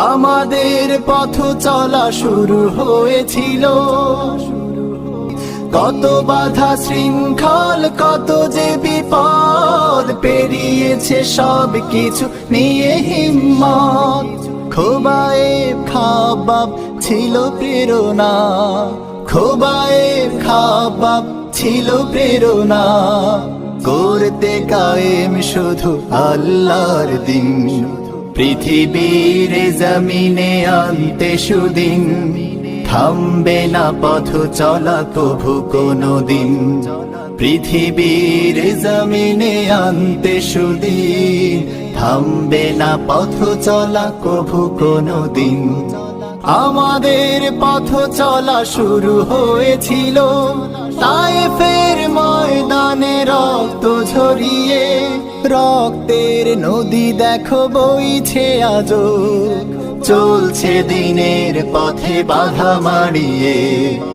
আমাদের পথ চলা শুরু হয়েছিল কত বাধা শৃঙ্খল, কত যে বিপদ, পেরিয়েছে সব কিছু নিয়ে হিম্মত। খোবায়েব খাবাব ছিল প্রেরণা, খোবায়েব খাবাব ছিল প্রেরণা, করতে কায়েম শুধু আল্লাহর দিন, পৃথিবীর জমিনে আনতে সুদিন, থামবে না পথ চলা কভু কোনদিন, পৃথিবীর জমিনে আনতে সুদিন, থামবে না পথ চলা কভু কোনদিন। আমাদের পথ চলা শুরু হয়েছিল তায়েফের ময়দানে রক্ত ঝরিয়ে, রক্তের নদী দেখো বইছে আজো, চলছে দিনের পথে বাধা মারিয়ে।